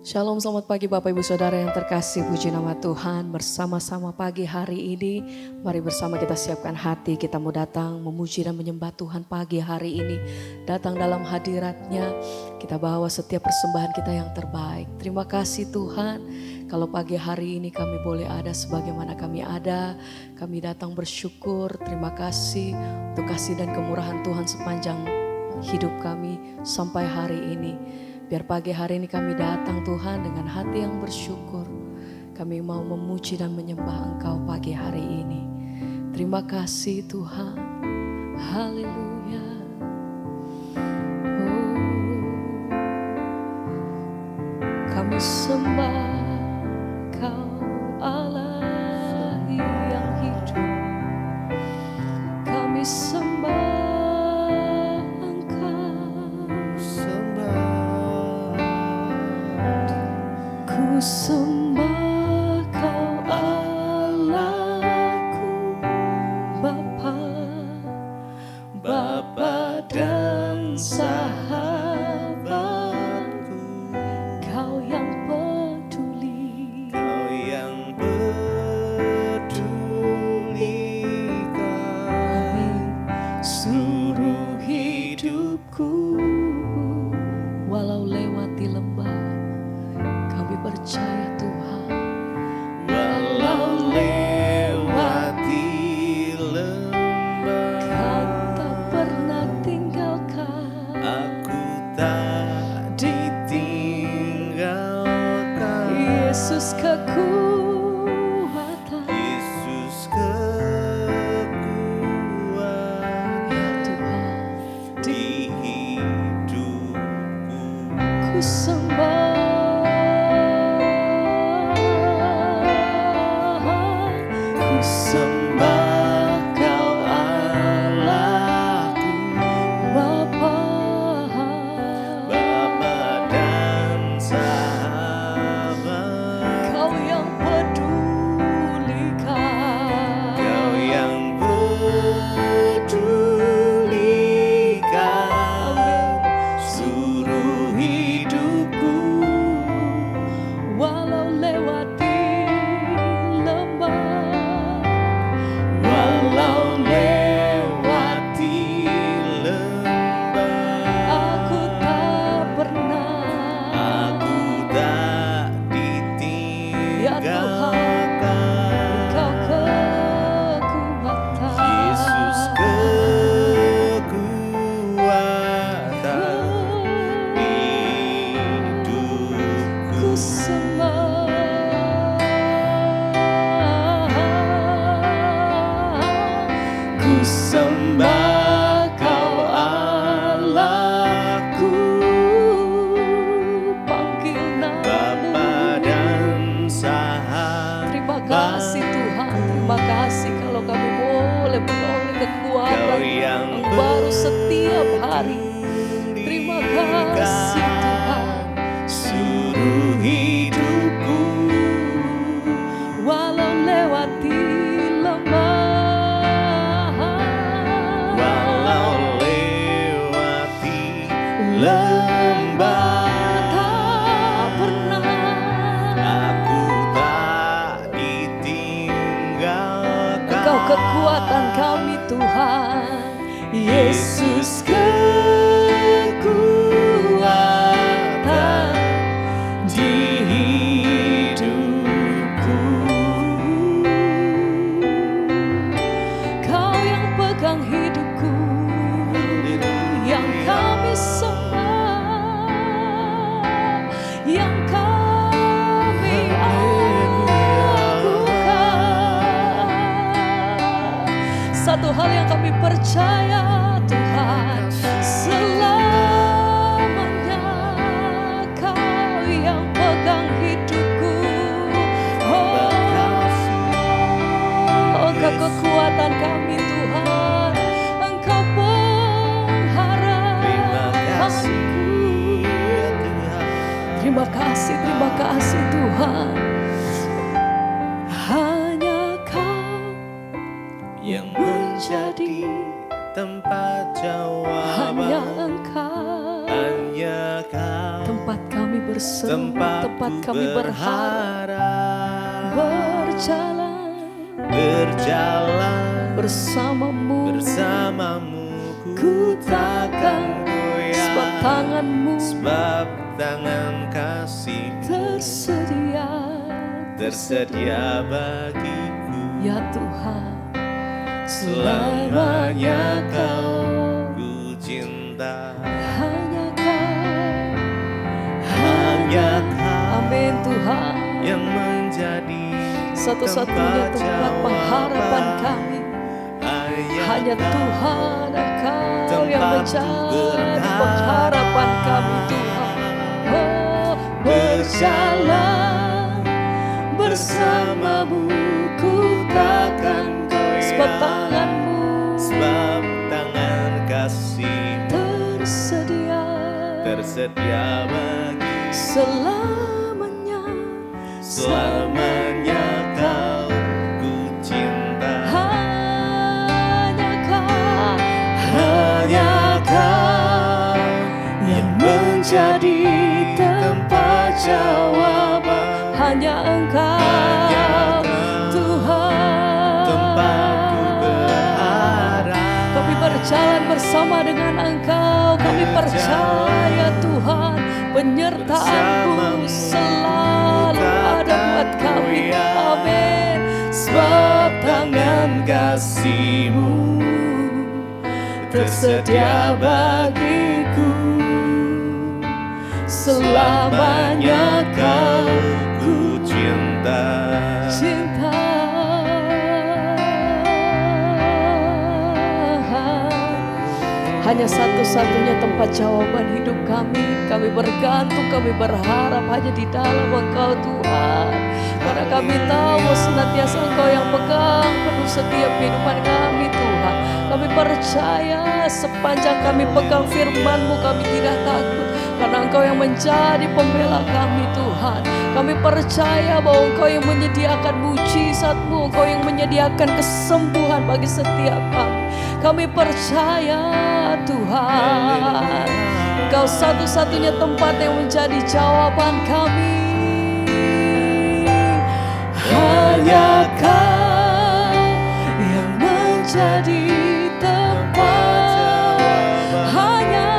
Shalom, selamat pagi Bapak Ibu Saudara yang terkasih, puji nama Tuhan. Bersama-sama pagi hari ini, mari bersama kita siapkan hati, kita mau datang memuji dan menyembah Tuhan pagi hari ini. Datang dalam hadirat-Nya, kita bawa setiap persembahan kita yang terbaik. Terima kasih Tuhan, kalau pagi hari ini kami boleh ada sebagaimana kami ada. Kami datang bersyukur, terima kasih untuk kasih dan kemurahan Tuhan sepanjang hidup kami sampai hari ini. Biar pagi hari ini kami datang Tuhan dengan hati yang bersyukur. Kami mau memuji dan menyembah Engkau pagi hari ini. Terima kasih Tuhan. Haleluya. Oh, kami sembah Kau Allah yang hidup. Kami sembah Ku sembah Kau Allahku, Bapa dan sahabatku. Kau yang peduli, kami seluruh hidupku. Walau lewati lembah, kami percaya Tuhan. Walau lewati lembah, Kau tak pernah tinggalkan. aku tak ditinggalkan. Yesus kekuatan, Yesus kekuatan ya Tuhan, di hidupku. ku sembah. Ku sembah Kau Allahku, Bapa dan sahabat, Kau yang pedulikan. Kau yang pedulikan seluruh hidupku. Walau lewati lembah, Walau lewati lembah, aku tak pernah. aku tak Ya Tuhan, ditinggalkan. Engkau kekuatan. Yesus kekuatan di hidupku. Ku sembah, Ku sembah Kau Allahku, panggil Bapa namamu. dan sahabat. Terima kasih Tuhan, terima kasih kalau kami boleh beroleh Kau kekuatan yang yang baru setiap hari. Terima kasih Tuhan. seluruh hidupku. Walau lewati lembah, Walau lewati lembah, tak pernah. aku tak ditinggalkan. Engkau kekuatan kami Tuhan. Yesus kekuatan di hidupku. Kau yang pegang hidupku, yang kami sembah, yang kami aguhkan. Satu hal yang kami percaya Tuhan, selamanya Kau yang pegang hidupku. Oh, Engkau kekuatan kami Tuhan, Engkau pengharapanku. Ya Tuhan, Terima kasih Tuhan. Hanya Kau yang menjadi tempat hanya jawaban. Engkau Hanya Kau tempat kami Bersama tempat kami berharap, berjalan bersamamu ku ku takkan takkan, sebab goyah, tanganmu sebab tangan kasihmu tersedia bagiku. ya Tuhan. Selamanya kau ku cinta, Hanya Kau, hanya amin Tuhan, yang menjadi satu-satunya tempat pengharapan kami. Hanya Tuhan Engkau yang menjadi pengharapan kami Tuhan. Oh, berjalan bersamamu ku takkan goyah, sebab tangan kasih tersedia bagi. Selamanya kau ku cinta, hanya Kau yang menjadi tempat jawaban. hanya Engkau Tuhan. Tempatku berharap, Kami berjalan bersama dengan Engkau. Kami percaya Tuhan, penyertaan-Mu selalu ada buat kami. Amin. Sebab tangan kasih-Mu tersedia bagiku. Selamanya Kau ku cinta. Hanya satu-satunya tempat jawaban hidup kami. Kami bergantung, kami berharap hanya di dalam Engkau Tuhan. Karena kami tahu senantiasa Engkau yang pegang penuh setiap kehidupan kami Tuhan. Kami percaya sepanjang kami pegang firman-Mu kami tidak takut. Karena Engkau yang menjadi pembela kami Tuhan. Kami percaya bahwa Engkau yang menyediakan mujizat-Mu, Engkau yang menyediakan kesembuhan bagi setiap kami. Kami percaya Tuhan, Engkau satu-satunya tempat yang menjadi jawaban kami. Hanya Kau yang menjadi tempat, hanya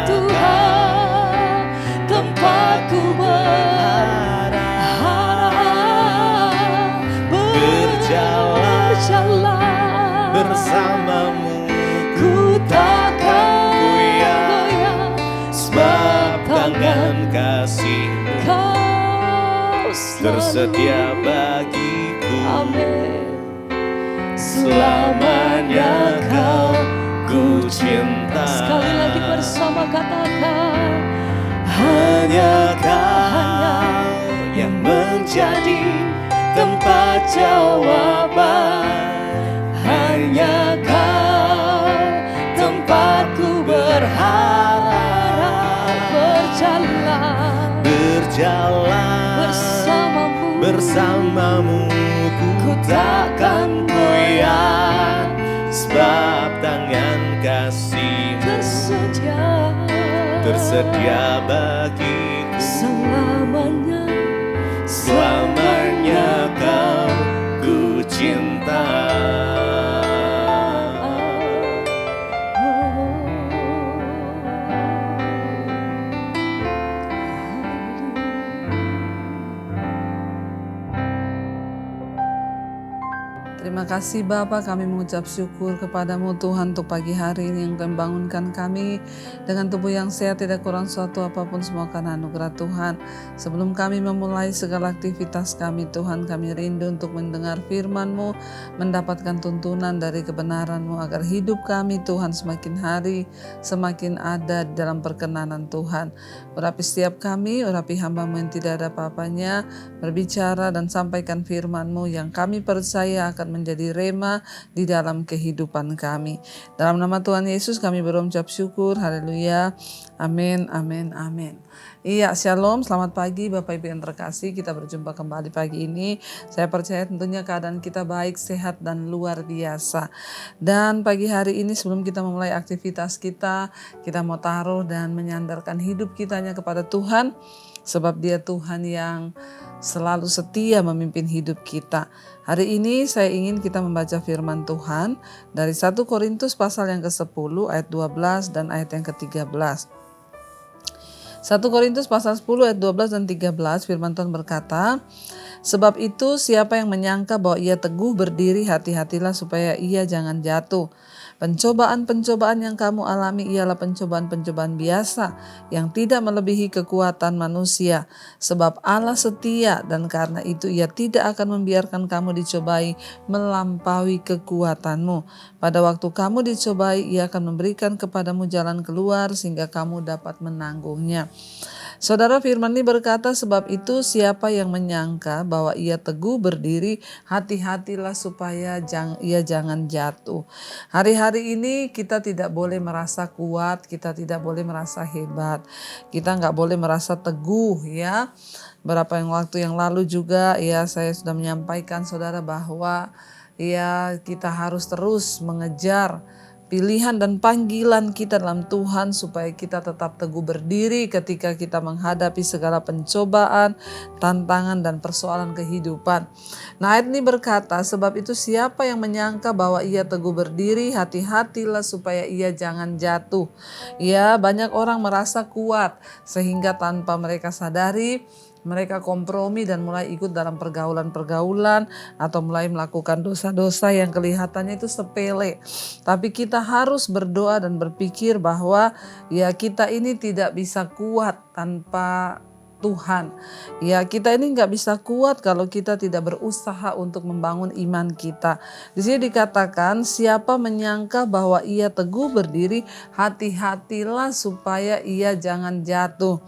Tuhan tempatku berharap, berjalan Bersamamu ku takkan goyah, sebab tangan kasih-Mu Kau tersedia bagiku. Amin. Selamanya Kau ku cinta. Sekali lagi bersama katakan, Hanya Kau yang menjadi tempat jawaban. Hanya Kau tempatku berharap, berjalan bersamamu ku takkan goyah, sebab tangan kasih-Mu tersedia bagiku. Selamanya Kau ku cinta. Terima kasih Bapa, kami mengucap syukur kepadamu Tuhan untuk pagi hari ini yang membangunkan kami dengan tubuh yang sehat, tidak kurang suatu apapun, semua karena anugerah Tuhan. Sebelum kami memulai segala aktivitas kami Tuhan, kami rindu untuk mendengar firman-Mu, mendapatkan tuntunan dari kebenaran-Mu agar hidup kami Tuhan semakin hari semakin ada di dalam perkenanan Tuhan. Urapi setiap kami, urapi hamba-Mu yang tidak ada apa-apanya, berbicara dan sampaikan firman-Mu yang kami percaya akan menjadi menjadi rema di dalam kehidupan kami. Dalam nama Tuhan Yesus kami berucap syukur. Haleluya. Amin, amin, amin. Iya, shalom, selamat pagi Bapak Ibu yang terkasih. Kita berjumpa kembali pagi ini. Saya percaya tentunya keadaan kita baik, sehat, dan luar biasa. Dan pagi hari ini sebelum kita memulai aktivitas kita mau taruh dan menyandarkan hidup kita hanya kepada Tuhan. Sebab Dia Tuhan yang selalu setia memimpin hidup kita. Hari ini saya ingin kita membaca firman Tuhan dari 1 Korintus pasal yang ke-10 ayat 12 dan ayat yang ke-13. 1 Korintus pasal 10 ayat 12 dan 13 firman Tuhan berkata, sebab itu siapa yang menyangka bahwa ia teguh berdiri, hati-hatilah supaya ia jangan jatuh. Pencobaan-pencobaan yang kamu alami ialah pencobaan-pencobaan biasa yang tidak melebihi kekuatan manusia. Sebab Allah setia dan karena itu Ia tidak akan membiarkan kamu dicobai melampaui kekuatanmu. Pada waktu kamu dicobai, Ia akan memberikan kepadamu jalan keluar sehingga kamu dapat menanggungnya. Saudara, firman ini berkata, sebab itu siapa yang menyangka bahwa ia teguh berdiri, hati-hatilah supaya ia jangan jatuh. Hari-hari ini kita tidak boleh merasa kuat, kita tidak boleh merasa hebat, kita nggak boleh merasa teguh ya. Beberapa waktu yang lalu juga ya saya sudah menyampaikan saudara bahwa ya kita harus terus mengejar pilihan dan panggilan kita dalam Tuhan supaya kita tetap teguh berdiri ketika kita menghadapi segala pencobaan, tantangan dan persoalan kehidupan. Nah, ayat ini berkata, sebab itu siapa yang menyangka bahwa ia teguh berdiri, hati-hatilah supaya ia jangan jatuh. Ya, banyak orang merasa kuat sehingga tanpa mereka sadari mereka kompromi dan mulai ikut dalam pergaulan-pergaulan atau mulai melakukan dosa-dosa yang kelihatannya itu sepele. Tapi kita harus berdoa dan berpikir bahwa ya kita ini tidak bisa kuat tanpa Tuhan. Ya kita ini nggak bisa kuat kalau kita tidak berusaha untuk membangun iman kita. Di sini dikatakan siapa menyangka bahwa ia teguh berdiri, hati-hatilah supaya ia jangan jatuh.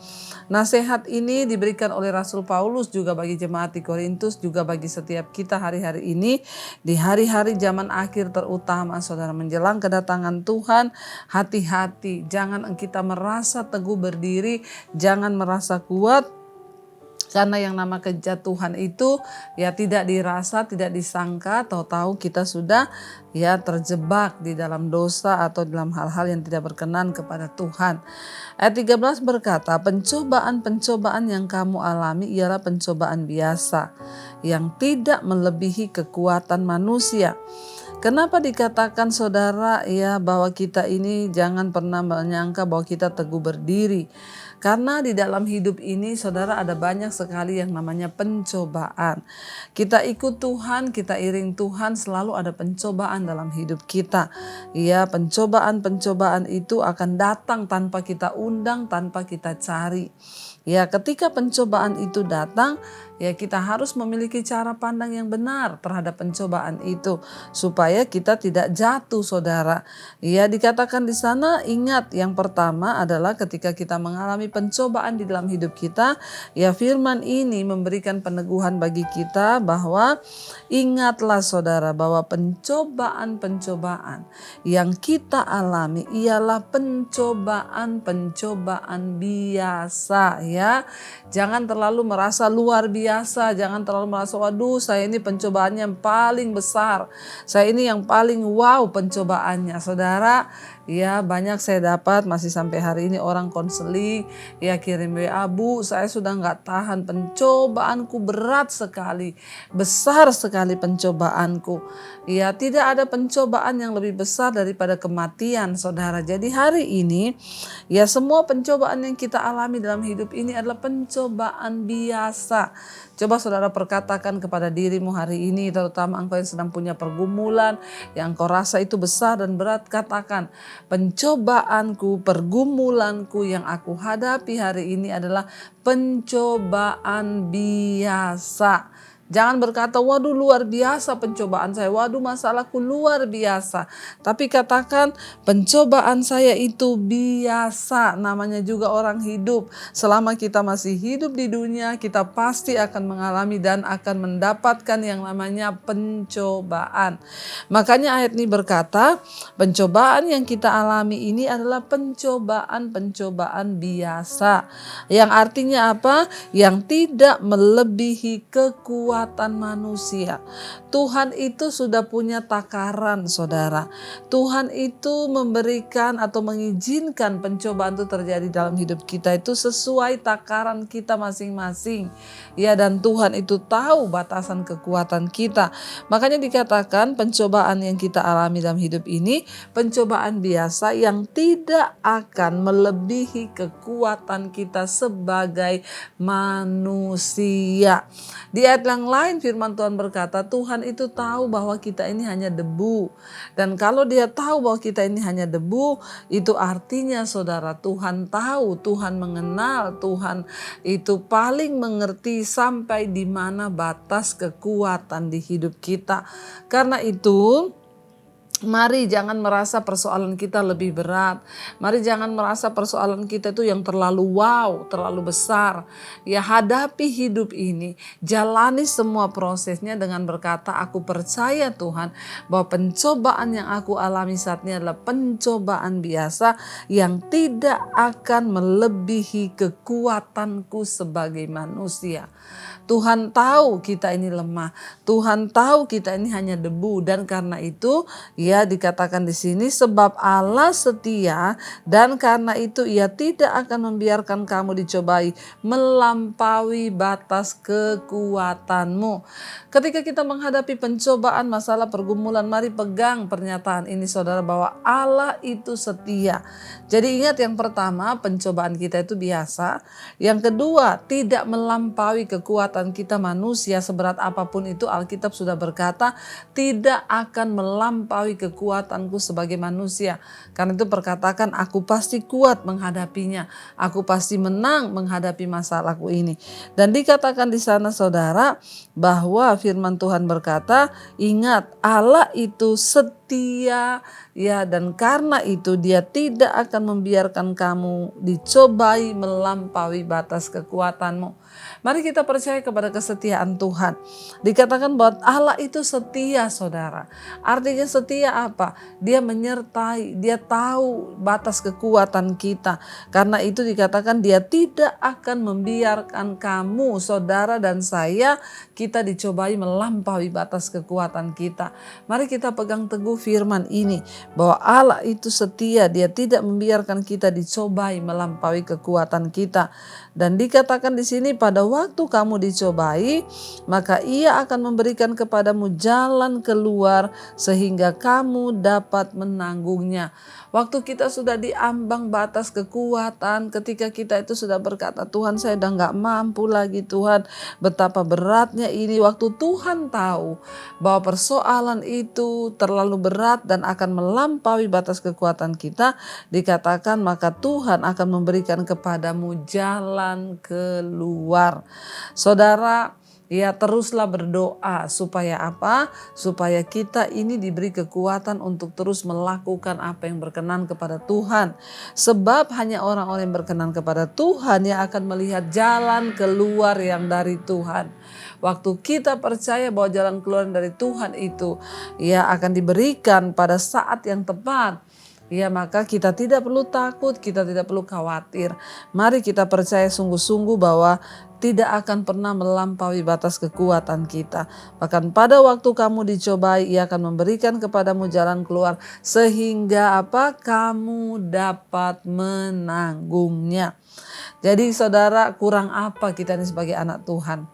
Nasihat ini diberikan oleh Rasul Paulus juga bagi jemaat di Korintus, juga bagi setiap kita hari-hari ini di hari-hari zaman akhir terutama saudara menjelang kedatangan Tuhan. Hati-hati, jangan kita merasa teguh berdiri, jangan merasa kuat. Karena yang nama kejatuhan itu ya tidak dirasa, tidak disangka, tahu-tahu kita sudah ya terjebak di dalam dosa atau dalam hal-hal yang tidak berkenan kepada Tuhan. Ayat 13 berkata, pencobaan-pencobaan yang kamu alami ialah pencobaan biasa yang tidak melebihi kekuatan manusia. Kenapa dikatakan saudara ya bahwa kita ini jangan pernah menyangka bahwa kita teguh berdiri? Karena di dalam hidup ini saudara ada banyak sekali yang namanya pencobaan. Kita ikut Tuhan, kita iring Tuhan, selalu ada pencobaan dalam hidup kita. Ya, pencobaan-pencobaan itu akan datang tanpa kita undang, tanpa kita cari. Ya, ketika pencobaan itu datang, ya kita harus memiliki cara pandang yang benar terhadap pencobaan itu supaya kita tidak jatuh, saudara. Ya, dikatakan di sana, ingat yang pertama adalah ketika kita mengalami pencobaan di dalam hidup kita, ya firman ini memberikan peneguhan bagi kita bahwa ingatlah saudara bahwa pencobaan-pencobaan yang kita alami ialah pencobaan-pencobaan biasa ya. Jangan terlalu merasa luar biasa, jangan terlalu merasa waduh saya ini pencobaannya yang paling besar, saya ini yang paling wow pencobaannya. Saudara, ya banyak saya dapat masih sampai hari ini orang konseling ya kirim WA, Bu saya sudah gak tahan, pencobaanku berat sekali, besar sekali pencobaanku. Ya tidak ada pencobaan yang lebih besar daripada kematian saudara. Jadi hari ini ya semua pencobaan yang kita alami dalam hidup ini adalah pencobaan biasa. Coba saudara perkatakan kepada dirimu hari ini, terutama engkau yang sedang punya pergumulan yang engkau rasa itu besar dan berat, katakan pencobaanku, pergumulanku yang aku hadapi hari ini adalah pencobaan biasa. Jangan berkata, waduh luar biasa pencobaan saya, waduh masalahku luar biasa. Tapi katakan, pencobaan saya itu biasa. Namanya juga orang hidup. Selama kita masih hidup di dunia, kita pasti akan mengalami dan akan mendapatkan yang namanya pencobaan. Makanya ayat ini berkata, pencobaan yang kita alami ini adalah pencobaan biasa. Yang artinya apa? Yang tidak melebihi kekuatan manusia. Tuhan itu sudah punya takaran, saudara. Tuhan itu memberikan atau mengizinkan pencobaan itu terjadi dalam hidup kita itu sesuai takaran kita masing-masing. Ya, dan Tuhan itu tahu batasan kekuatan kita. Makanya dikatakan pencobaan yang kita alami dalam hidup ini pencobaan biasa yang tidak akan melebihi kekuatan kita sebagai manusia. Di ayat yang lain firman Tuhan berkata, Tuhan itu tahu bahwa kita ini hanya debu. Dan kalau dia tahu bahwa kita ini hanya debu, itu artinya saudara, Tuhan tahu, Tuhan mengenal, Tuhan itu paling mengerti sampai di mana batas kekuatan di hidup kita. Karena itu, mari jangan merasa persoalan kita lebih berat. Mari jangan merasa persoalan kita itu yang terlalu terlalu besar. Ya, hadapi hidup ini. Jalani semua prosesnya dengan berkata, aku percaya Tuhan bahwa pencobaan yang aku alami saat ini adalah pencobaan biasa yang tidak akan melebihi kekuatanku sebagai manusia. Tuhan tahu kita ini lemah. Tuhan tahu kita ini hanya debu, dan karena itu ya dikatakan di sini, sebab Allah setia dan karena itu Ia tidak akan membiarkan kamu dicobai melampaui batas kekuatanmu. Ketika kita menghadapi pencobaan, masalah, pergumulan, mari pegang pernyataan ini saudara, bahwa Allah itu setia. Jadi ingat, yang pertama, pencobaan kita itu biasa. Yang kedua, tidak melampaui kekuatan kita manusia. Seberat apapun itu, Alkitab sudah berkata, tidak akan melampaui kekuatanku sebagai manusia. Karena itu perkatakan, aku pasti kuat menghadapinya. Aku pasti menang menghadapi masalahku ini. Dan dikatakan di sana saudara, bahwa firman Tuhan berkata, ingat Allah itu setia ya, dan karena itu Dia tidak akan membiarkan kamu dicobai melampaui batas kekuatanmu. Mari kita percaya kepada kesetiaan Tuhan. Dikatakan bahwa Allah itu setia saudara. Artinya setia apa? Dia menyertai, Dia tahu batas kekuatan kita. Karena itu dikatakan Dia tidak akan membiarkan kamu, saudara dan saya, kita dicobai melampaui batas kekuatan kita. Mari kita pegang teguh firman ini, bahwa Allah itu setia, Dia tidak membiarkan kita dicobai melampaui kekuatan kita. Dan dikatakan di sini, pada waktu kamu dicobai, maka Ia akan memberikan kepadamu jalan keluar sehingga kamu dapat menanggungnya. Waktu kita sudah diambang batas kekuatan, ketika kita itu sudah berkata, Tuhan saya udah gak mampu lagi Tuhan, betapa beratnya ini. Waktu Tuhan tahu bahwa persoalan itu terlalu berat dan akan melampaui batas kekuatan kita, dikatakan maka Tuhan akan memberikan kepadamu jalan keluar. Saudara, ya teruslah berdoa supaya apa? Supaya kita ini diberi kekuatan untuk terus melakukan apa yang berkenan kepada Tuhan. Sebab hanya orang-orang yang berkenan kepada Tuhan yang akan melihat jalan keluar yang dari Tuhan. Waktu kita percaya bahwa jalan keluar dari Tuhan itu ya akan diberikan pada saat yang tepat, ya maka kita tidak perlu takut, kita tidak perlu khawatir. Mari kita percaya sungguh-sungguh bahwa tidak akan pernah melampaui batas kekuatan kita. Bahkan pada waktu kamu dicobai, Ia akan memberikan kepadamu jalan keluar sehingga apa? Kamu dapat menanggungnya. Jadi saudara, kurang apa kita ini sebagai anak Tuhan?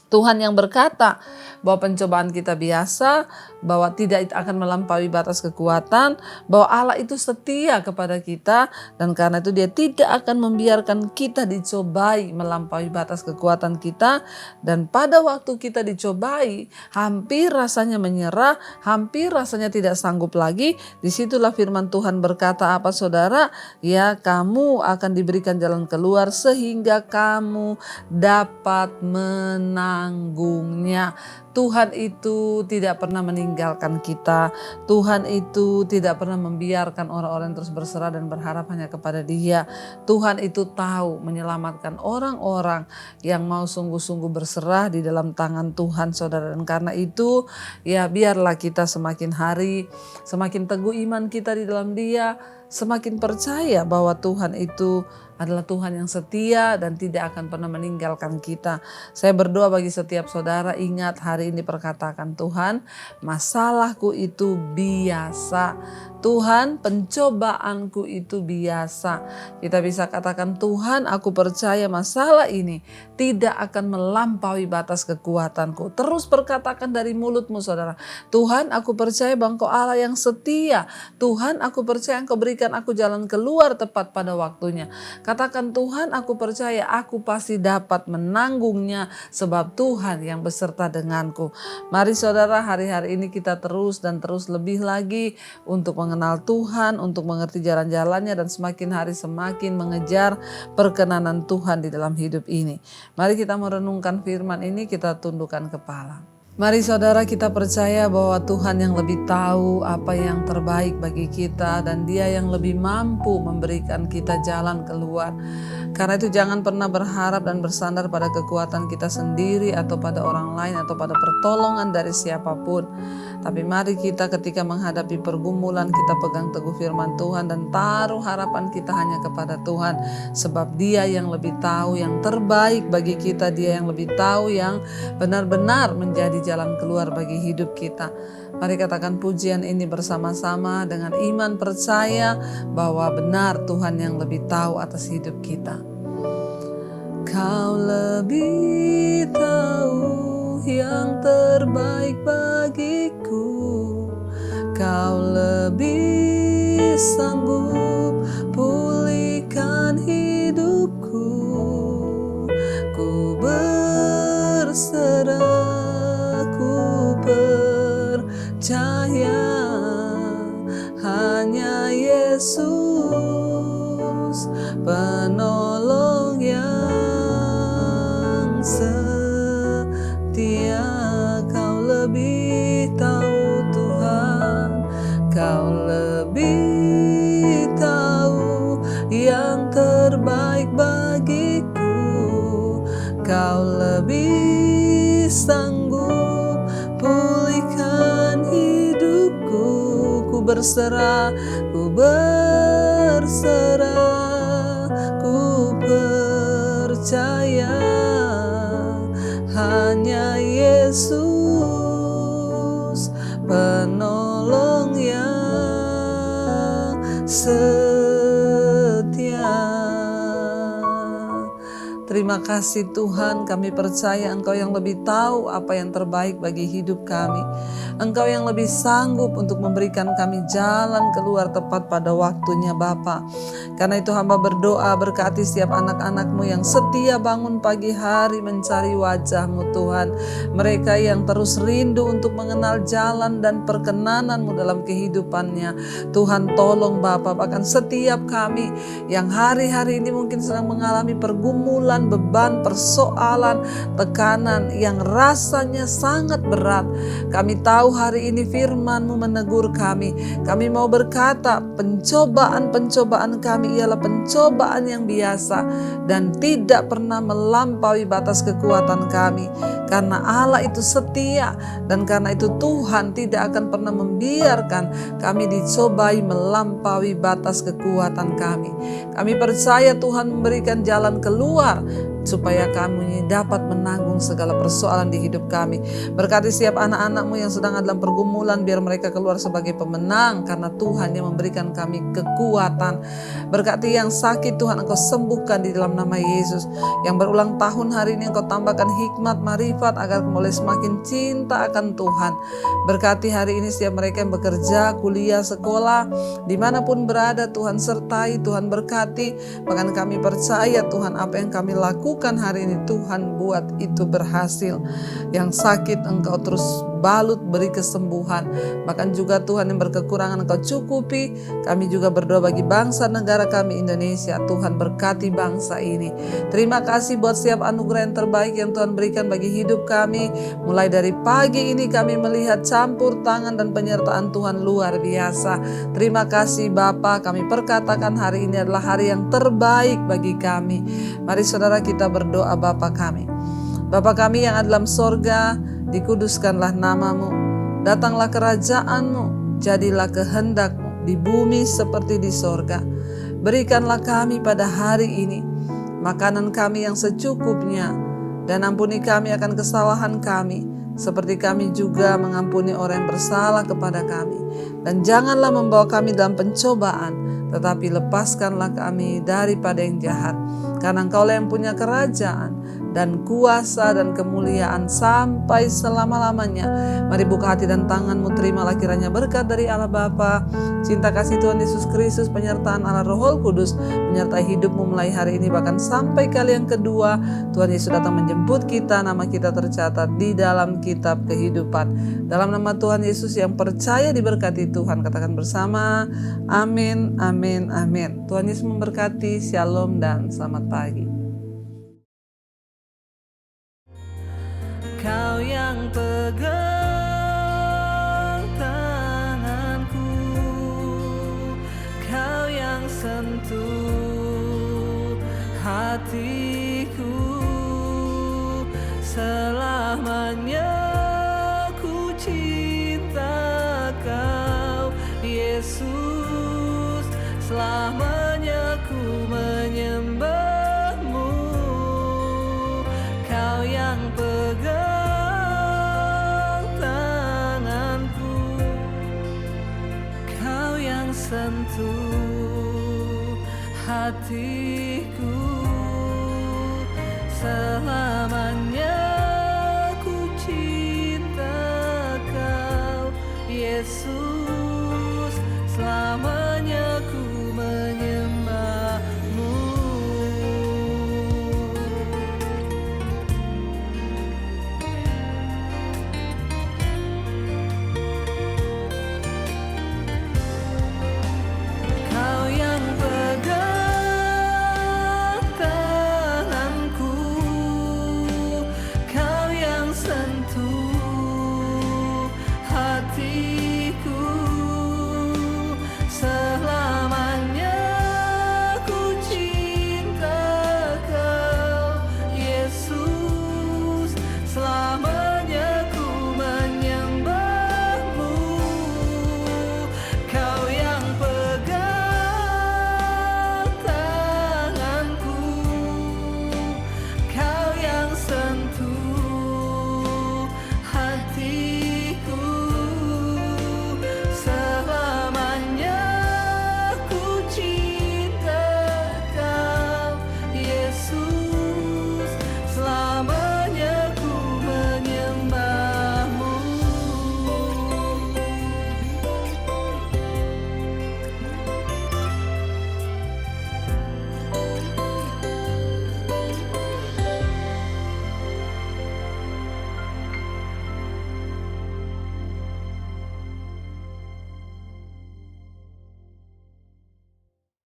Tuhan yang berkata bahwa pencobaan kita biasa, bahwa tidak akan melampaui batas kekuatan, bahwa Allah itu setia kepada kita, dan karena itu Dia tidak akan membiarkan kita dicobai melampaui batas kekuatan kita. Dan pada waktu kita dicobai, hampir rasanya menyerah, hampir rasanya tidak sanggup lagi, disitulah firman Tuhan berkata apa saudara? Ya, kamu akan diberikan jalan keluar sehingga kamu dapat menanggungnya. Tuhan itu tidak pernah meninggalkan kita. Tuhan itu tidak pernah membiarkan orang-orang terus berserah dan berharap hanya kepada Dia. Tuhan itu tahu menyelamatkan orang-orang yang mau sungguh-sungguh berserah di dalam tangan Tuhan, saudara. Dan karena itu, ya biarlah kita semakin hari, semakin teguh iman kita di dalam Dia, semakin percaya bahwa Tuhan itu adalah Tuhan yang setia dan tidak akan pernah meninggalkan kita. Saya berdoa bagi setiap saudara, ingat hari ini perkatakan, Tuhan, masalahku itu biasa. Tuhan, pencobaanku itu biasa. Kita bisa katakan, Tuhan, aku percaya masalah ini tidak akan melampaui batas kekuatanku. Terus perkatakan dari mulutmu, saudara. Tuhan, aku percaya bahwa Engkau Allah yang setia. Tuhan, aku percaya Engkau berikan aku jalan keluar tepat pada waktunya. Katakan, Tuhan, aku percaya aku pasti dapat menanggungnya sebab Tuhan yang beserta denganku. Mari saudara, hari-hari ini kita terus dan terus lebih lagi untuk mengenal Tuhan, untuk mengerti jalan-jalannya, dan semakin hari semakin mengejar perkenanan Tuhan di dalam hidup ini. Mari kita merenungkan firman ini, kita tundukkan kepala. Mari saudara, kita percaya bahwa Tuhan yang lebih tahu apa yang terbaik bagi kita, dan Dia yang lebih mampu memberikan kita jalan keluar. Karena itu jangan pernah berharap dan bersandar pada kekuatan kita sendiri atau pada orang lain atau pada pertolongan dari siapapun. Tapi mari kita ketika menghadapi pergumulan, kita pegang teguh firman Tuhan dan taruh harapan kita hanya kepada Tuhan. Sebab Dia yang lebih tahu yang terbaik bagi kita, Dia yang lebih tahu yang benar-benar menjadi jalan keluar bagi hidup kita. Mari katakan pujian ini bersama-sama dengan iman percaya bahwa benar Tuhan yang lebih tahu atas hidup kita. Kau lebih tahu yang terbaik bagiku. Kau lebih sanggup pulihkan hidupku. Ku berserah, ku percaya hanya Yesus penolong yang setia. Kau lebih tahu Tuhan, Kau lebih tahu yang terbaik bagiku. Kau lebih sanggup pulihkan hidupku. Ku berserah, ku berserah, ku percaya hanya Yesus penolong yang setia. Terima kasih Tuhan, kami percaya Engkau yang lebih tahu apa yang terbaik bagi hidup kami. Engkau yang lebih sanggup untuk memberikan kami jalan keluar tepat pada waktunya Bapa. Karena itu hamba berdoa, berkati setiap anak-anak-Mu yang setia bangun pagi hari mencari wajah-Mu Tuhan. Mereka yang terus rindu untuk mengenal jalan dan perkenanan-Mu dalam kehidupannya. Tuhan tolong Bapa, bahkan setiap kami yang hari-hari ini mungkin sedang mengalami pergumulan, beban, persoalan, tekanan yang rasanya sangat berat. Kami tahu hari ini firman-Mu menegur kami. Kami mau berkata, pencobaan-pencobaan kami ialah pencobaan yang biasa dan tidak pernah melampaui batas kekuatan kami. Karena Allah itu setia, dan karena itu Tuhan tidak akan pernah membiarkan kami dicobai melampaui batas kekuatan kami. Kami percaya Tuhan memberikan jalan keluar supaya kami dapat menanggung segala persoalan di hidup kami. Berkati setiap anak-anak-Mu yang sedang dalam pergumulan, biar mereka keluar sebagai pemenang karena Tuhan yang memberikan kami kekuatan. Berkati yang sakit Tuhan Engkau sembuhkan di dalam nama Yesus. Yang berulang tahun hari ini Engkau tambahkan hikmat, marifat agar boleh semakin cinta akan Tuhan. Berkati hari ini setiap mereka yang bekerja, kuliah, sekolah, dimanapun berada Tuhan sertai, Tuhan berkati. Bahkan kami percaya Tuhan apa yang kami lakukan hari ini Tuhan buat itu berhasil. Yang sakit Engkau terus balut beri kesembuhan. Bahkan juga Tuhan yang berkekurangan Engkau cukupi. Kami juga berdoa bagi bangsa negara kami Indonesia. Tuhan berkati bangsa ini. Terima kasih buat setiap anugerah yang terbaik yang Tuhan berikan bagi hidup kami. Mulai dari pagi ini kami melihat campur tangan dan penyertaan Tuhan luar biasa. Terima kasih Bapa, kami perkatakan hari ini adalah hari yang terbaik bagi kami. Mari saudara kita berdoa. Bapa kami, Bapa kami yang ada dalam sorga, dikuduskanlah namamu, datanglah kerajaan-Mu, jadilah kehendak-Mu di bumi seperti di sorga. Berikanlah kami pada hari ini makanan kami yang secukupnya, dan ampuni kami akan kesalahan kami, seperti kami juga mengampuni orang yang bersalah kepada kami. Dan janganlah membawa kami dalam pencobaan, tetapi lepaskanlah kami daripada yang jahat. Karena Engkaulah yang punya kerajaan dan kuasa dan kemuliaan sampai selama-lamanya. Mari buka hati dan tangan-Mu, terimalah kiranya berkat dari Allah Bapa, cinta kasih Tuhan Yesus Kristus, penyertaan Allah Roh Kudus menyertai hidup-Mu mulai hari ini bahkan sampai kali yang kedua. Tuhan Yesus datang menjemput kita, nama kita tercatat di dalam kitab kehidupan. Dalam nama Tuhan Yesus yang percaya diberkati Tuhan, katakan bersama, amin, amin, amin. Tuhan Yesus memberkati, shalom dan selamat pagi. Kau yang pegang tanganku, Kau yang sentuh hatiku, selamanya ku cinta Kau Yesus, selamanya ku menyembah-Mu. Kau yang pegang tanganku, Kau yang sentuh hatiku, selamanya